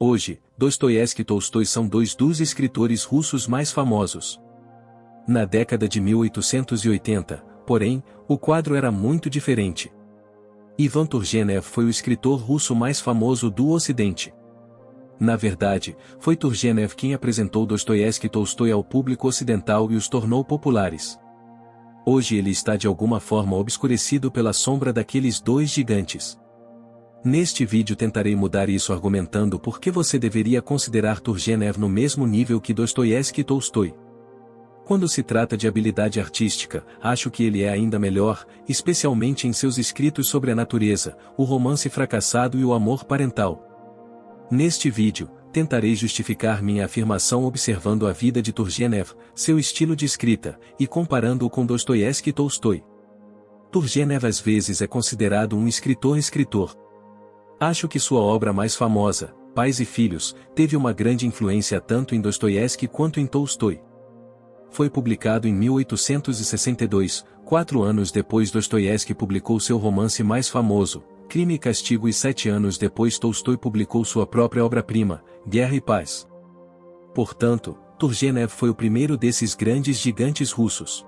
Hoje, Dostoiévski e Tolstói são dois dos escritores russos mais famosos. Na década de 1880, porém, o quadro era muito diferente. Ivan Turgenev foi o escritor russo mais famoso do Ocidente. Na verdade, foi Turgenev quem apresentou Dostoiévski e Tolstói ao público ocidental e os tornou populares. Hoje ele está de alguma forma obscurecido pela sombra daqueles dois gigantes. Neste vídeo tentarei mudar isso argumentando por que você deveria considerar Turgenev no mesmo nível que Dostoiévski e Tolstói. Quando se trata de habilidade artística, acho que ele é ainda melhor, especialmente em seus escritos sobre a natureza, o romance fracassado e o amor parental. Neste vídeo, tentarei justificar minha afirmação observando a vida de Turgenev, seu estilo de escrita, e comparando-o com Dostoiévski e Tolstói. Turgenev às vezes é considerado um escritor. Acho que sua obra mais famosa, Pais e Filhos, teve uma grande influência tanto em Dostoiévski quanto em Tolstói. Foi publicado em 1862, 4 anos depois Dostoiévski publicou seu romance mais famoso, Crime e Castigo, e 7 anos depois Tolstói publicou sua própria obra-prima, Guerra e Paz. Portanto, Turgenev foi o primeiro desses grandes gigantes russos.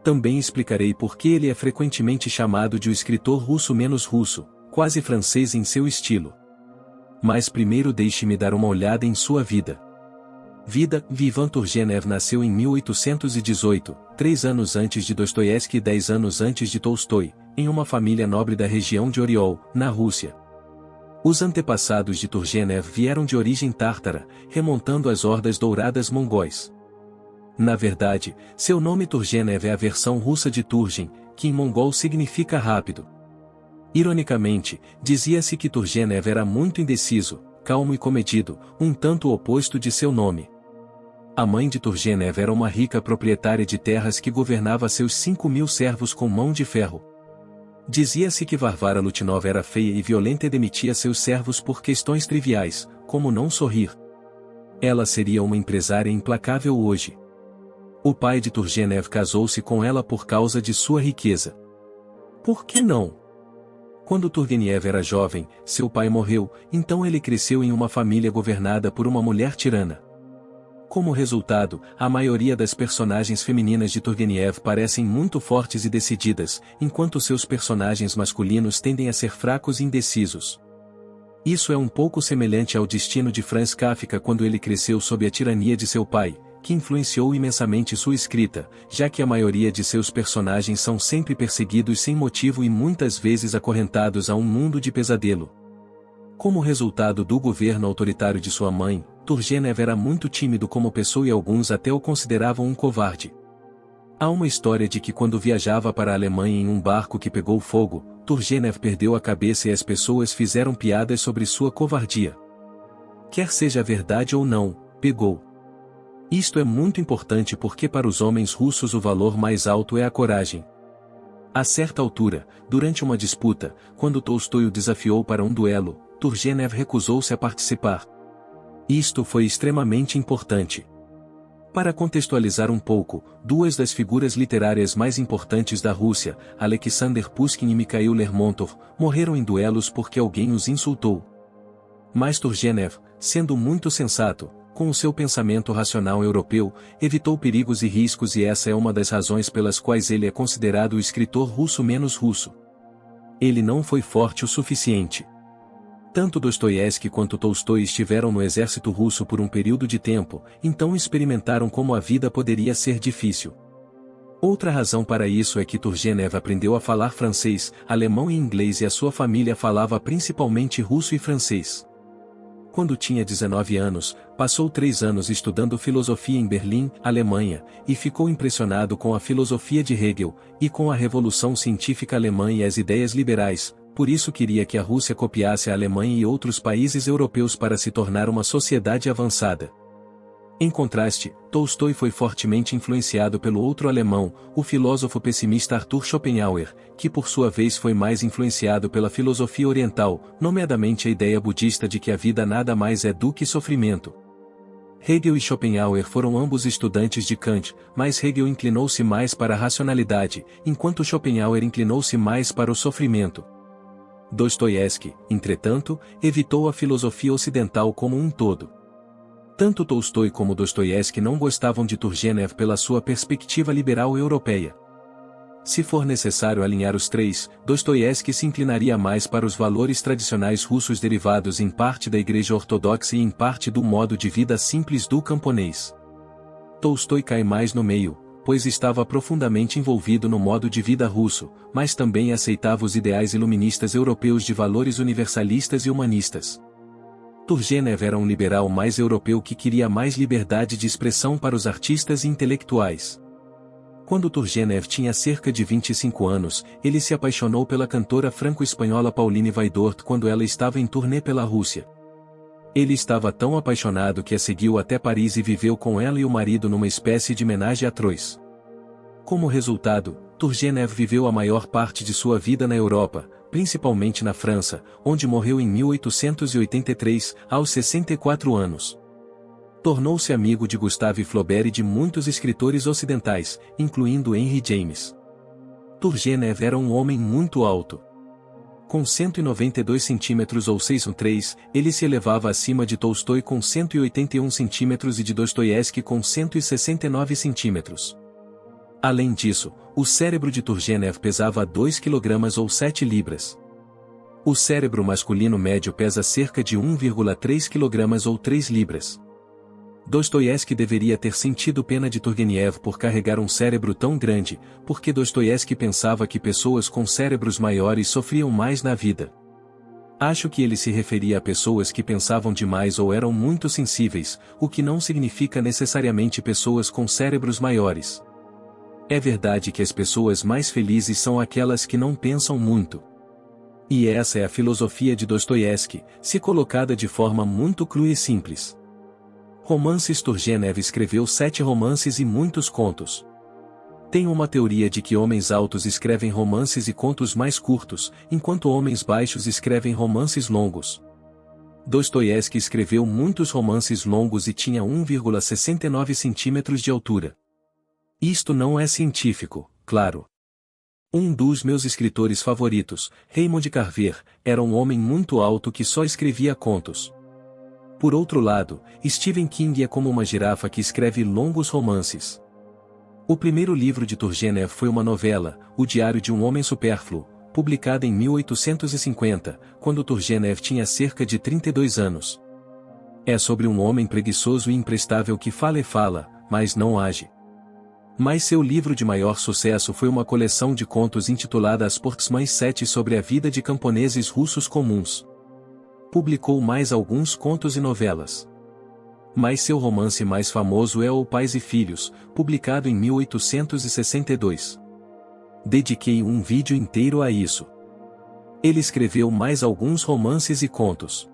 Também explicarei por que ele é frequentemente chamado de o escritor russo menos russo, quase francês em seu estilo. Mas primeiro deixe-me dar uma olhada em sua vida. Ivan Turgenev nasceu em 1818, 3 anos antes de Dostoiévski e 10 anos antes de Tolstói, em uma família nobre da região de Oriol, na Rússia. Os antepassados de Turgenev vieram de origem tártara, remontando às hordas douradas mongóis. Na verdade, seu nome Turgenev é a versão russa de Turgen, que em mongol significa rápido. Ironicamente, dizia-se que Turgenev era muito indeciso, calmo e comedido, um tanto o oposto de seu nome. A mãe de Turgenev era uma rica proprietária de terras que governava seus 5.000 servos com mão de ferro. Dizia-se que Varvara Lutinov era feia e violenta e demitia seus servos por questões triviais, como não sorrir. Ela seria uma empresária implacável hoje. O pai de Turgenev casou-se com ela por causa de sua riqueza. Por que não? Quando Turgenev era jovem, seu pai morreu, então ele cresceu em uma família governada por uma mulher tirana. Como resultado, a maioria das personagens femininas de Turgenev parecem muito fortes e decididas, enquanto seus personagens masculinos tendem a ser fracos e indecisos. Isso é um pouco semelhante ao destino de Franz Kafka quando ele cresceu sob a tirania de seu pai, que influenciou imensamente sua escrita, já que a maioria de seus personagens são sempre perseguidos sem motivo e muitas vezes acorrentados a um mundo de pesadelo. Como resultado do governo autoritário de sua mãe, Turgenev era muito tímido como pessoa e alguns até o consideravam um covarde. Há uma história de que quando viajava para a Alemanha em um barco que pegou fogo, Turgenev perdeu a cabeça e as pessoas fizeram piadas sobre sua covardia. Quer seja verdade ou não, pegou. Isto é muito importante porque para os homens russos o valor mais alto é a coragem. A certa altura, durante uma disputa, quando Tolstói o desafiou para um duelo, Turgenev recusou-se a participar. Isto foi extremamente importante. Para contextualizar um pouco, duas das figuras literárias mais importantes da Rússia, Alexander Pushkin e Mikhail Lermontov, morreram em duelos porque alguém os insultou. Mas Turgenev, sendo muito sensato, com o seu pensamento racional europeu, evitou perigos e riscos, e essa é uma das razões pelas quais ele é considerado o escritor russo menos russo. Ele não foi forte o suficiente. Tanto Dostoiévski quanto Tolstói estiveram no exército russo por um período de tempo, então experimentaram como a vida poderia ser difícil. Outra razão para isso é que Turgenev aprendeu a falar francês, alemão e inglês, e a sua família falava principalmente russo e francês. Quando tinha 19 anos, passou 3 anos estudando filosofia em Berlim, Alemanha, e ficou impressionado com a filosofia de Hegel, e com a Revolução Científica Alemã e as ideias liberais, por isso queria que a Rússia copiasse a Alemanha e outros países europeus para se tornar uma sociedade avançada. Em contraste, Tolstói foi fortemente influenciado pelo outro alemão, o filósofo pessimista Arthur Schopenhauer, que por sua vez foi mais influenciado pela filosofia oriental, nomeadamente a ideia budista de que a vida nada mais é do que sofrimento. Hegel e Schopenhauer foram ambos estudantes de Kant, mas Hegel inclinou-se mais para a racionalidade, enquanto Schopenhauer inclinou-se mais para o sofrimento. Dostoiévski, entretanto, evitou a filosofia ocidental como um todo. Tanto Tolstói como Dostoiévski não gostavam de Turgenev pela sua perspectiva liberal europeia. Se for necessário alinhar os três, Dostoiévski se inclinaria mais para os valores tradicionais russos derivados em parte da Igreja Ortodoxa e em parte do modo de vida simples do camponês. Tolstói cai mais no meio, pois estava profundamente envolvido no modo de vida russo, mas também aceitava os ideais iluministas europeus de valores universalistas e humanistas. Turgenev era um liberal mais europeu que queria mais liberdade de expressão para os artistas e intelectuais. Quando Turgenev tinha cerca de 25 anos, ele se apaixonou pela cantora franco-espanhola Pauline Weidort quando ela estava em turnê pela Rússia. Ele estava tão apaixonado que a seguiu até Paris e viveu com ela e o marido numa espécie de menage à trois. Como resultado, Turgenev viveu a maior parte de sua vida na Europa, principalmente na França, onde morreu em 1883, aos 64 anos. Tornou-se amigo de Gustave Flaubert e de muitos escritores ocidentais, incluindo Henry James. Turgenev era um homem muito alto. Com 192 centímetros ou 6'3", ele se elevava acima de Tolstói com 181 centímetros e de Dostoiévski com 169 centímetros. Além disso, o cérebro de Turgenev pesava 2 kg ou 7 libras. O cérebro masculino médio pesa cerca de 1,3 kg ou 3 libras. Dostoiévski deveria ter sentido pena de Turgenev por carregar um cérebro tão grande, porque Dostoiévski pensava que pessoas com cérebros maiores sofriam mais na vida. Acho que ele se referia a pessoas que pensavam demais ou eram muito sensíveis, o que não significa necessariamente pessoas com cérebros maiores. É verdade que as pessoas mais felizes são aquelas que não pensam muito. E essa é a filosofia de Dostoiévski, se colocada de forma muito crua e simples. Romances. Turgenev escreveu 7 romances e muitos contos. Tenho uma teoria de que homens altos escrevem romances e contos mais curtos, enquanto homens baixos escrevem romances longos. Dostoiévski escreveu muitos romances longos e tinha 1,69 centímetros de altura. Isto não é científico, claro. Um dos meus escritores favoritos, Raymond Carver, era um homem muito alto que só escrevia contos. Por outro lado, Stephen King é como uma girafa que escreve longos romances. O primeiro livro de Turgenev foi uma novela, O Diário de um Homem Supérfluo, publicada em 1850, quando Turgenev tinha cerca de 32 anos. É sobre um homem preguiçoso e imprestável que fala e fala, mas não age. Mas seu livro de maior sucesso foi uma coleção de contos intitulada As Portsmães 7 sobre a vida de camponeses russos comuns. Publicou mais alguns contos e novelas. Mas seu romance mais famoso é O Pais e Filhos, publicado em 1862. Dediquei um vídeo inteiro a isso. Ele escreveu mais alguns romances e contos.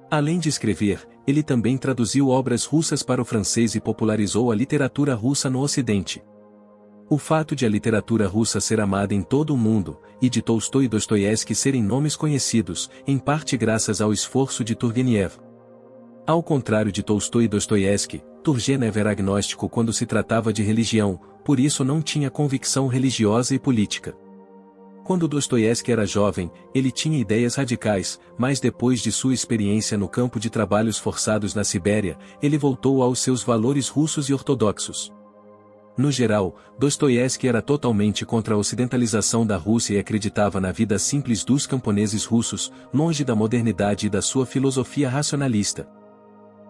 Além de escrever, ele também traduziu obras russas para o francês e popularizou a literatura russa no Ocidente. O fato de a literatura russa ser amada em todo o mundo, e de Tolstói e Dostoiévski serem nomes conhecidos, em parte graças ao esforço de Turgenev. Ao contrário de Tolstói e Dostoiévski, Turgenev era agnóstico quando se tratava de religião, por isso não tinha convicção religiosa e política. Quando Dostoiévski era jovem, ele tinha ideias radicais, mas depois de sua experiência no campo de trabalhos forçados na Sibéria, ele voltou aos seus valores russos e ortodoxos. No geral, Dostoiévski era totalmente contra a ocidentalização da Rússia e acreditava na vida simples dos camponeses russos, longe da modernidade e da sua filosofia racionalista.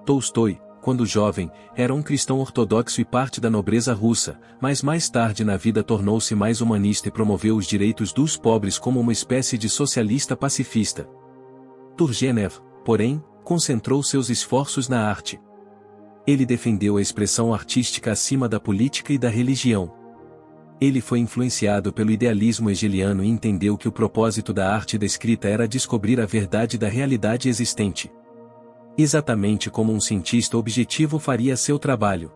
Tolstói, quando jovem, era um cristão ortodoxo e parte da nobreza russa, mas mais tarde na vida tornou-se mais humanista e promoveu os direitos dos pobres como uma espécie de socialista pacifista. Turgenev, porém, concentrou seus esforços na arte. Ele defendeu a expressão artística acima da política e da religião. Ele foi influenciado pelo idealismo hegeliano e entendeu que o propósito da arte e da escrita era descobrir a verdade da realidade existente. Exatamente como um cientista objetivo faria seu trabalho.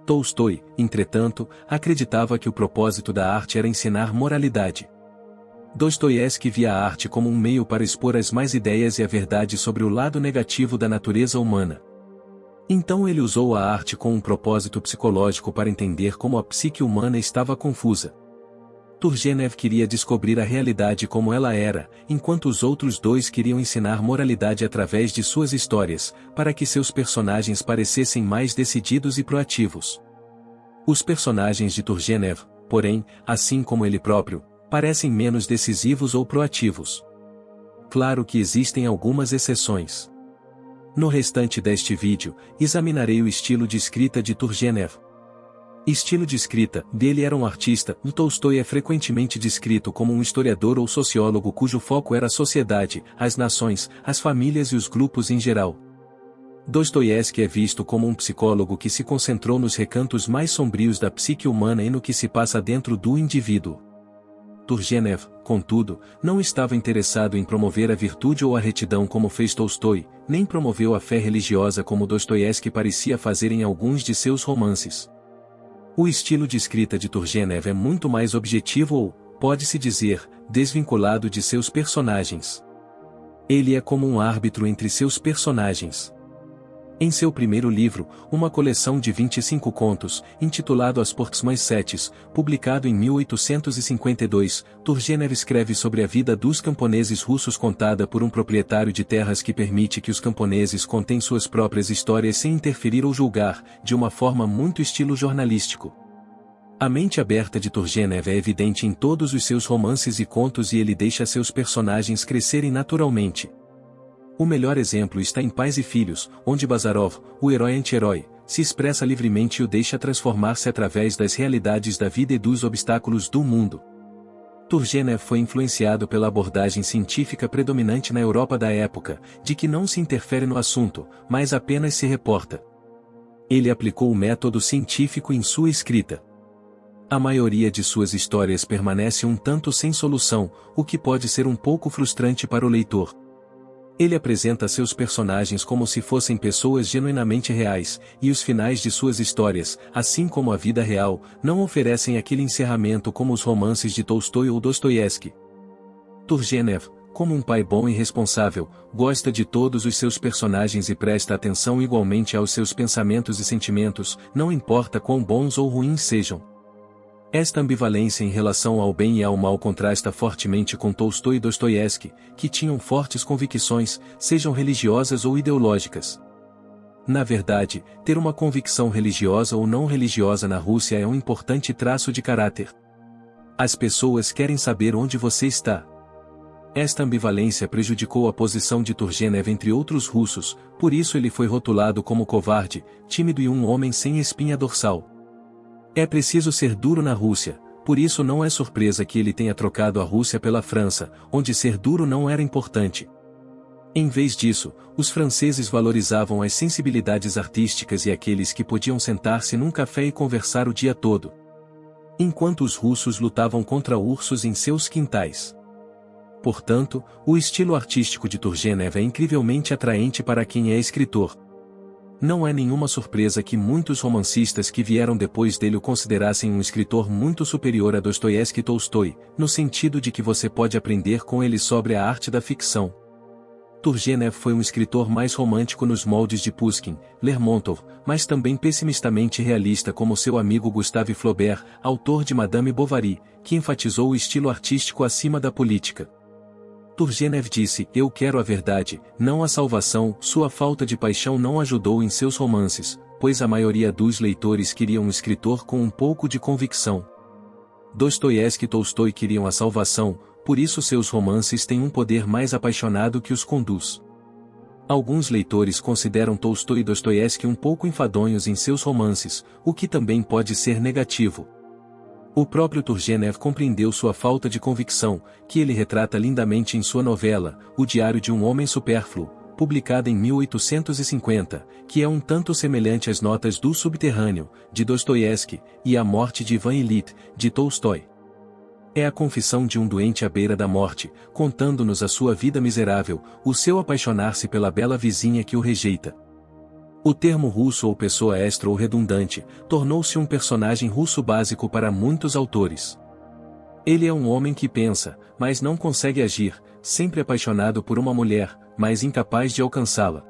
Tolstói, entretanto, acreditava que o propósito da arte era ensinar moralidade. Dostoiévski via a arte como um meio para expor as más ideias e a verdade sobre o lado negativo da natureza humana. Então ele usou a arte com um propósito psicológico para entender como a psique humana estava confusa. Turgenev queria descobrir a realidade como ela era, enquanto os outros dois queriam ensinar moralidade através de suas histórias, para que seus personagens parecessem mais decididos e proativos. Os personagens de Turgenev, porém, assim como ele próprio, parecem menos decisivos ou proativos. Claro que existem algumas exceções. No restante deste vídeo, examinarei o estilo de escrita de Turgenev. Estilo de escrita dele era um artista. Tolstói é frequentemente descrito como um historiador ou sociólogo cujo foco era a sociedade, as nações, as famílias e os grupos em geral. Dostoiévski é visto como um psicólogo que se concentrou nos recantos mais sombrios da psique humana e no que se passa dentro do indivíduo. Turgenev, contudo, não estava interessado em promover a virtude ou a retidão como fez Tolstói, nem promoveu a fé religiosa como Dostoiévski parecia fazer em alguns de seus romances. O estilo de escrita de Turgenev é muito mais objetivo ou, pode-se dizer, desvinculado de seus personagens. Ele é como um árbitro entre seus personagens. Em seu primeiro livro, uma coleção de 25 contos, intitulado As Portsmouth, publicado em 1852, Turgenev escreve sobre a vida dos camponeses russos contada por um proprietário de terras que permite que os camponeses contem suas próprias histórias sem interferir ou julgar, de uma forma muito estilo jornalístico. A mente aberta de Turgenev é evidente em todos os seus romances e contos e ele deixa seus personagens crescerem naturalmente. O melhor exemplo está em Pais e Filhos, onde Bazarov, o herói anti-herói, se expressa livremente e o deixa transformar-se através das realidades da vida e dos obstáculos do mundo. Turgenev foi influenciado pela abordagem científica predominante na Europa da época, de que não se interfere no assunto, mas apenas se reporta. Ele aplicou o método científico em sua escrita. A maioria de suas histórias permanece um tanto sem solução, o que pode ser um pouco frustrante para o leitor. Ele apresenta seus personagens como se fossem pessoas genuinamente reais, e os finais de suas histórias, assim como a vida real, não oferecem aquele encerramento como os romances de Tolstói ou Dostoiévski. Turgenev, como um pai bom e responsável, gosta de todos os seus personagens e presta atenção igualmente aos seus pensamentos e sentimentos, não importa quão bons ou ruins sejam. Esta ambivalência em relação ao bem e ao mal contrasta fortemente com Tolstói e Dostoiévski, que tinham fortes convicções, sejam religiosas ou ideológicas. Na verdade, ter uma convicção religiosa ou não religiosa na Rússia é um importante traço de caráter. As pessoas querem saber onde você está. Esta ambivalência prejudicou a posição de Turgenev entre outros russos, por isso ele foi rotulado como covarde, tímido e um homem sem espinha dorsal. É preciso ser duro na Rússia, por isso não é surpresa que ele tenha trocado a Rússia pela França, onde ser duro não era importante. Em vez disso, os franceses valorizavam as sensibilidades artísticas e aqueles que podiam sentar-se num café e conversar o dia todo. Enquanto os russos lutavam contra ursos em seus quintais. Portanto, o estilo artístico de Turgenev é incrivelmente atraente para quem é escritor. Não é nenhuma surpresa que muitos romancistas que vieram depois dele o considerassem um escritor muito superior a Dostoiévski e Tolstói, no sentido de que você pode aprender com ele sobre a arte da ficção. Turgenev foi um escritor mais romântico nos moldes de Pushkin, Lermontov, mas também pessimistamente realista como seu amigo Gustave Flaubert, autor de Madame Bovary, que enfatizou o estilo artístico acima da política. Turgenev disse: "Eu quero a verdade, não a salvação." Sua falta de paixão não ajudou em seus romances, pois a maioria dos leitores queriam um escritor com um pouco de convicção. Dostoiévski e Tolstói queriam a salvação, por isso seus romances têm um poder mais apaixonado que os conduz. Alguns leitores consideram Tolstói e Dostoiévski um pouco enfadonhos em seus romances, o que também pode ser negativo. O próprio Turgenev compreendeu sua falta de convicção, que ele retrata lindamente em sua novela, O Diário de um Homem Supérfluo, publicada em 1850, que é um tanto semelhante às Notas do Subterrâneo, de Dostoiévski, e A Morte de Ivan Ilitch, de Tolstói. É a confissão de um doente à beira da morte, contando-nos a sua vida miserável, o seu apaixonar-se pela bela vizinha que o rejeita. O termo russo ou pessoa extra ou redundante, tornou-se um personagem russo básico para muitos autores. Ele é um homem que pensa, mas não consegue agir, sempre apaixonado por uma mulher, mas incapaz de alcançá-la.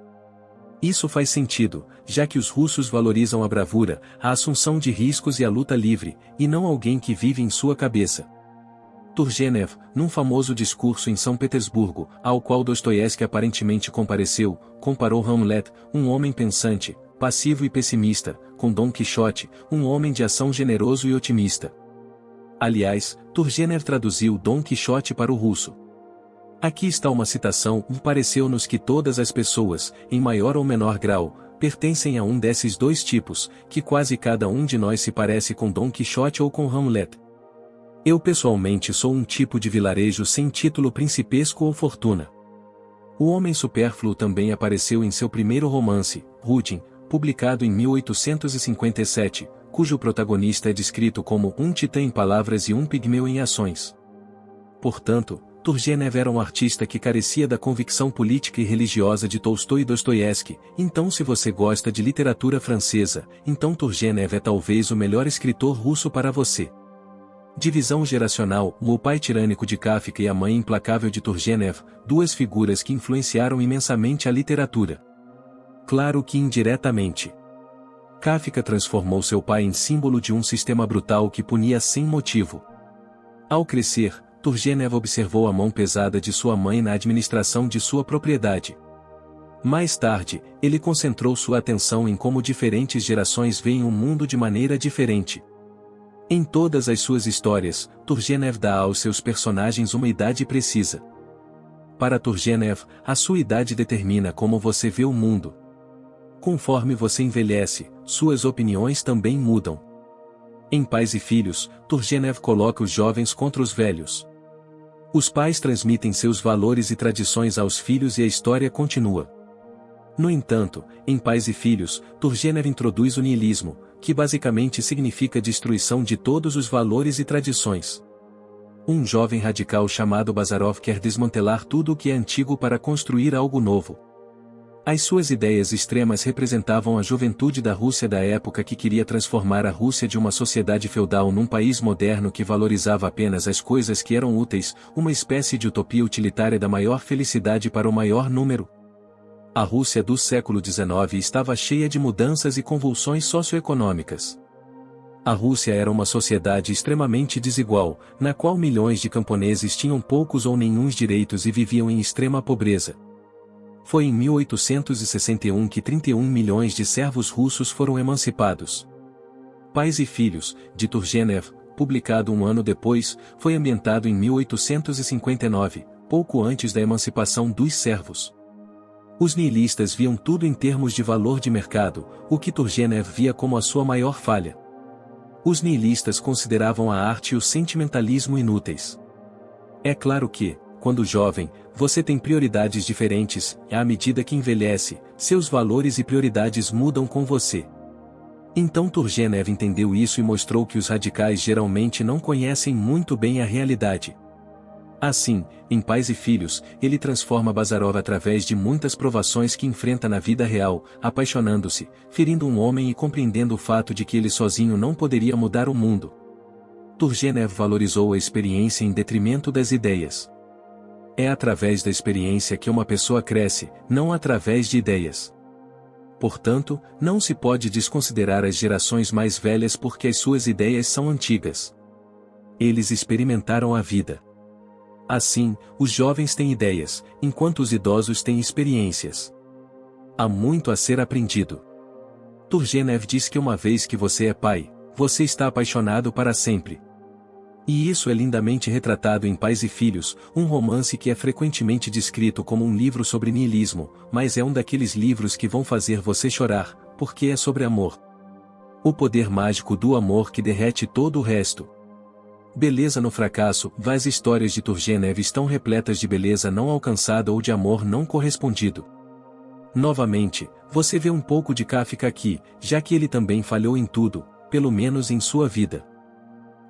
Isso faz sentido, já que os russos valorizam a bravura, a assunção de riscos e a luta livre, e não alguém que vive em sua cabeça. Turgenev, num famoso discurso em São Petersburgo, ao qual Dostoiévski aparentemente compareceu, comparou Hamlet, um homem pensante, passivo e pessimista, com Dom Quixote, um homem de ação generoso e otimista. Aliás, Turgenev traduziu Dom Quixote para o russo. Aqui está uma citação: pareceu-nos que todas as pessoas, em maior ou menor grau, pertencem a um desses dois tipos, que quase cada um de nós se parece com Dom Quixote ou com Hamlet. Eu pessoalmente sou um tipo de vilarejo sem título principesco ou fortuna. O homem supérfluo também apareceu em seu primeiro romance, Rudin, publicado em 1857, cujo protagonista é descrito como um titã em palavras e um pigmeu em ações. Portanto, Turgenev era um artista que carecia da convicção política e religiosa de Tolstói e Dostoiévski. Então, se você gosta de literatura francesa, então Turgenev é talvez o melhor escritor russo para você. Divisão geracional: o pai tirânico de Kafka e a mãe implacável de Turgenev, duas figuras que influenciaram imensamente a literatura. Claro que indiretamente. Kafka transformou seu pai em símbolo de um sistema brutal que punia sem motivo. Ao crescer, Turgenev observou a mão pesada de sua mãe na administração de sua propriedade. Mais tarde, ele concentrou sua atenção em como diferentes gerações veem o mundo de maneira diferente. Em todas as suas histórias, Turgenev dá aos seus personagens uma idade precisa. Para Turgenev, a sua idade determina como você vê o mundo. Conforme você envelhece, suas opiniões também mudam. Em Pais e Filhos, Turgenev coloca os jovens contra os velhos. Os pais transmitem seus valores e tradições aos filhos e a história continua. No entanto, em Pais e Filhos, Turgenev introduz o niilismo, que basicamente significa destruição de todos os valores e tradições. Um jovem radical chamado Bazarov quer desmantelar tudo o que é antigo para construir algo novo. As suas ideias extremas representavam a juventude da Rússia da época que queria transformar a Rússia de uma sociedade feudal num país moderno que valorizava apenas as coisas que eram úteis, uma espécie de utopia utilitária da maior felicidade para o maior número. A Rússia do século XIX estava cheia de mudanças e convulsões socioeconômicas. A Rússia era uma sociedade extremamente desigual, na qual milhões de camponeses tinham poucos ou nenhuns direitos e viviam em extrema pobreza. Foi em 1861 que 31 milhões de servos russos foram emancipados. Pais e Filhos, de Turgenev, publicado um ano depois, foi ambientado em 1859, pouco antes da emancipação dos servos. Os niilistas viam tudo em termos de valor de mercado, o que Turgenev via como a sua maior falha. Os niilistas consideravam a arte e o sentimentalismo inúteis. É claro que, quando jovem, você tem prioridades diferentes, e à medida que envelhece, seus valores e prioridades mudam com você. Então Turgenev entendeu isso e mostrou que os radicais geralmente não conhecem muito bem a realidade. Assim, em Pais e Filhos, ele transforma Bazarov através de muitas provações que enfrenta na vida real, apaixonando-se, ferindo um homem e compreendendo o fato de que ele sozinho não poderia mudar o mundo. Turgenev valorizou a experiência em detrimento das ideias. É através da experiência que uma pessoa cresce, não através de ideias. Portanto, não se pode desconsiderar as gerações mais velhas porque as suas ideias são antigas. Eles experimentaram a vida. Assim, os jovens têm ideias, enquanto os idosos têm experiências. Há muito a ser aprendido. Turgenev diz que uma vez que você é pai, você está apaixonado para sempre. E isso é lindamente retratado em Pais e Filhos, um romance que é frequentemente descrito como um livro sobre niilismo, mas é um daqueles livros que vão fazer você chorar, porque é sobre amor. O poder mágico do amor que derrete todo o resto. Beleza no fracasso. As histórias de Turgenev estão repletas de beleza não alcançada ou de amor não correspondido. Novamente, você vê um pouco de Kafka aqui, já que ele também falhou em tudo, pelo menos em sua vida.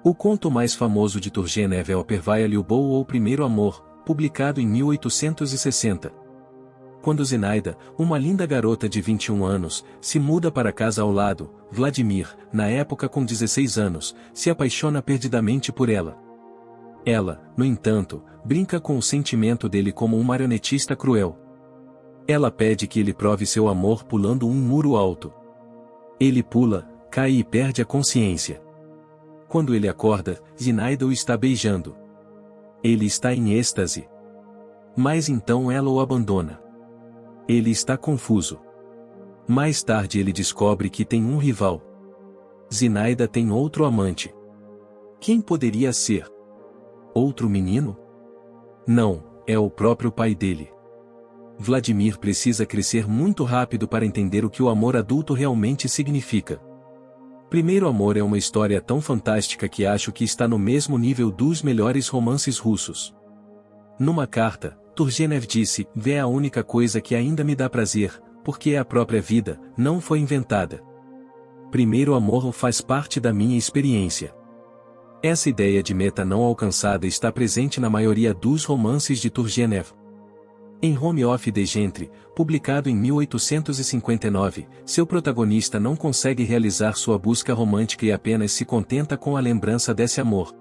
O conto mais famoso de Turgenev é o Первая любовь ou Primeiro Amor, publicado em 1860. Quando Zinaida, uma linda garota de 21 anos, se muda para a casa ao lado, Vladimir, na época com 16 anos, se apaixona perdidamente por ela. Ela, no entanto, brinca com o sentimento dele como um marionetista cruel. Ela pede que ele prove seu amor pulando um muro alto. Ele pula, cai e perde a consciência. Quando ele acorda, Zinaida o está beijando. Ele está em êxtase. Mas então ela o abandona. Ele está confuso. Mais tarde ele descobre que tem um rival. Zinaida tem outro amante. Quem poderia ser? Outro menino? Não, é o próprio pai dele. Vladimir precisa crescer muito rápido para entender o que o amor adulto realmente significa. Primeiro Amor é uma história tão fantástica que acho que está no mesmo nível dos melhores romances russos. Numa carta, Turgenev disse: "É a única coisa que ainda me dá prazer, porque é a própria vida, não foi inventada. Primeiro Amor faz parte da minha experiência." Essa ideia de meta não alcançada está presente na maioria dos romances de Turgenev. Em Home of the Gentry, publicado em 1859, seu protagonista não consegue realizar sua busca romântica e apenas se contenta com a lembrança desse amor.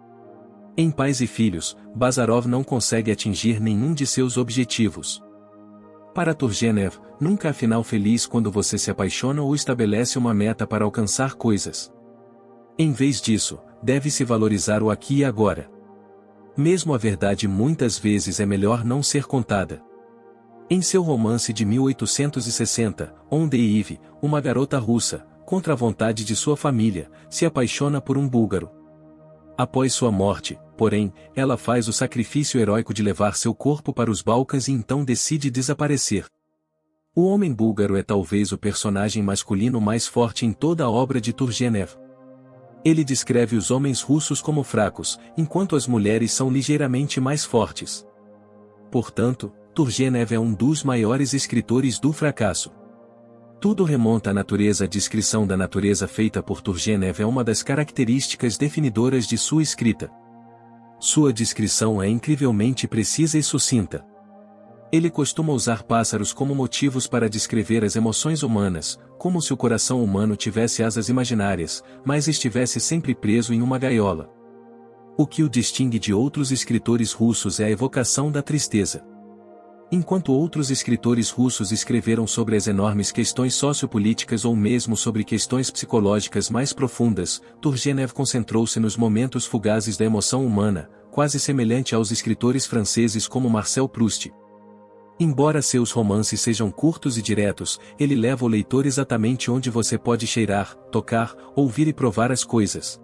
Em Pais e Filhos, Bazarov não consegue atingir nenhum de seus objetivos. Para Turgenev, nunca há final feliz quando você se apaixona ou estabelece uma meta para alcançar coisas. Em vez disso, deve-se valorizar o aqui e agora. Mesmo a verdade muitas vezes é melhor não ser contada. Em seu romance de 1860, On the Eve, uma garota russa, contra a vontade de sua família, se apaixona por um búlgaro. Após sua morte, porém, ela faz o sacrifício heróico de levar seu corpo para os Balcãs e então decide desaparecer. O homem búlgaro é talvez o personagem masculino mais forte em toda a obra de Turgenev. Ele descreve os homens russos como fracos, enquanto as mulheres são ligeiramente mais fortes. Portanto, Turgenev é um dos maiores escritores do fracasso. Tudo remonta à natureza. A descrição da natureza feita por Turgenev é uma das características definidoras de sua escrita. Sua descrição é incrivelmente precisa e sucinta. Ele costuma usar pássaros como motivos para descrever as emoções humanas, como se o coração humano tivesse asas imaginárias, mas estivesse sempre preso em uma gaiola. O que o distingue de outros escritores russos é a evocação da tristeza. Enquanto outros escritores russos escreveram sobre as enormes questões sociopolíticas ou mesmo sobre questões psicológicas mais profundas, Turgenev concentrou-se nos momentos fugazes da emoção humana, quase semelhante aos escritores franceses como Marcel Proust. Embora seus romances sejam curtos e diretos, ele leva o leitor exatamente onde você pode cheirar, tocar, ouvir e provar as coisas.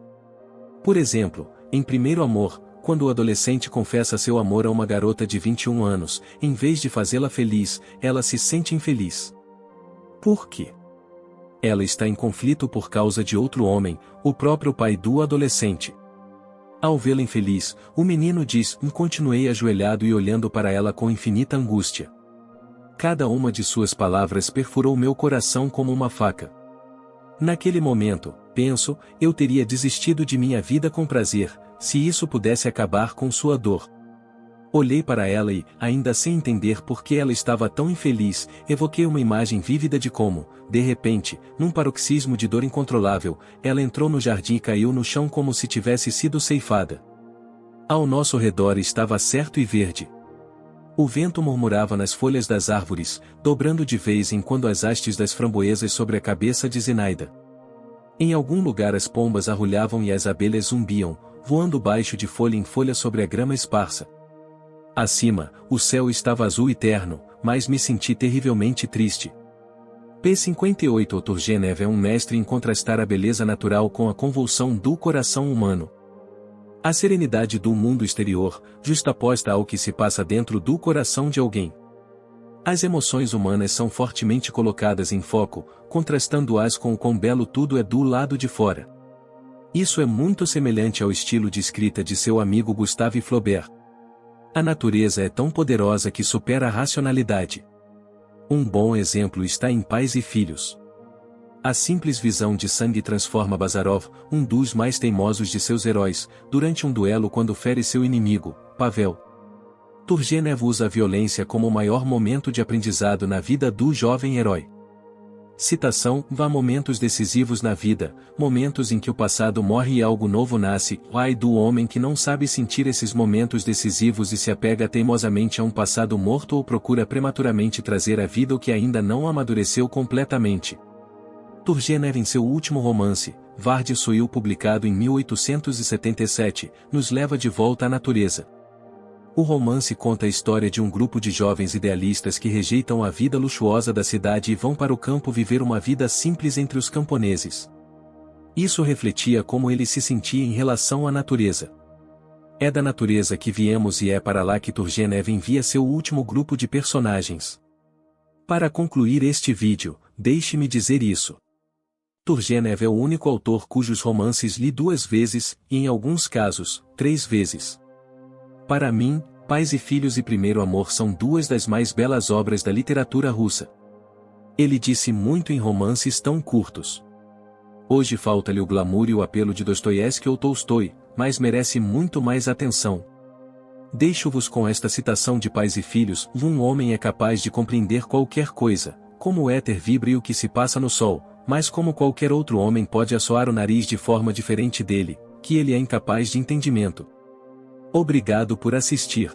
Por exemplo, em Primeiro Amor, quando o adolescente confessa seu amor a uma garota de 21 anos, em vez de fazê-la feliz, ela se sente infeliz. Por quê? Ela está em conflito por causa de outro homem, o próprio pai do adolescente. Ao vê-la infeliz, o menino diz: "Continuei ajoelhado e olhando para ela com infinita angústia. Cada uma de suas palavras perfurou meu coração como uma faca. Naquele momento, penso, eu teria desistido de minha vida com prazer, se isso pudesse acabar com sua dor." Olhei para ela e, ainda sem entender por que ela estava tão infeliz, evoquei uma imagem vívida de como, de repente, num paroxismo de dor incontrolável, ela entrou no jardim e caiu no chão como se tivesse sido ceifada. Ao nosso redor estava certo e verde. O vento murmurava nas folhas das árvores, dobrando de vez em quando as hastes das framboesas sobre a cabeça de Zinaida. Em algum lugar as pombas arrulhavam e as abelhas zumbiam, voando baixo de folha em folha sobre a grama esparsa. Acima, o céu estava azul e terno, mas me senti terrivelmente triste. P58 Turgenev é um mestre em contrastar a beleza natural com a convulsão do coração humano. A serenidade do mundo exterior, justaposta ao que se passa dentro do coração de alguém. As emoções humanas são fortemente colocadas em foco, contrastando-as com o quão belo tudo é do lado de fora. Isso é muito semelhante ao estilo de escrita de seu amigo Gustave Flaubert. A natureza é tão poderosa que supera a racionalidade. Um bom exemplo está em Pais e Filhos. A simples visão de sangue transforma Bazarov, um dos mais teimosos de seus heróis, durante um duelo quando fere seu inimigo, Pavel. Turgenev usa a violência como o maior momento de aprendizado na vida do jovem herói. Citação: "Há momentos decisivos na vida, momentos em que o passado morre e algo novo nasce. Ai do homem que não sabe sentir esses momentos decisivos e se apega teimosamente a um passado morto ou procura prematuramente trazer à vida o que ainda não amadureceu completamente." Turgenev, em seu último romance, Vard Soil, publicado em 1877, nos leva de volta à natureza. O romance conta a história de um grupo de jovens idealistas que rejeitam a vida luxuosa da cidade e vão para o campo viver uma vida simples entre os camponeses. Isso refletia como ele se sentia em relação à natureza. É da natureza que viemos e é para lá que Turgenev envia seu último grupo de personagens. Para concluir este vídeo, deixe-me dizer isso. Turgenev é o único autor cujos romances li 2 vezes, e em alguns casos, 3 vezes. Para mim, Pais e Filhos e Primeiro Amor são 2 das mais belas obras da literatura russa. Ele disse muito em romances tão curtos. Hoje falta-lhe o glamour e o apelo de Dostoiévski ou Tolstói, mas merece muito mais atenção. Deixo-vos com esta citação de Pais e Filhos: um homem é capaz de compreender qualquer coisa, como o éter vibra e o que se passa no sol, mas como qualquer outro homem pode assoar o nariz de forma diferente dele, que ele é incapaz de entendimento. Obrigado por assistir.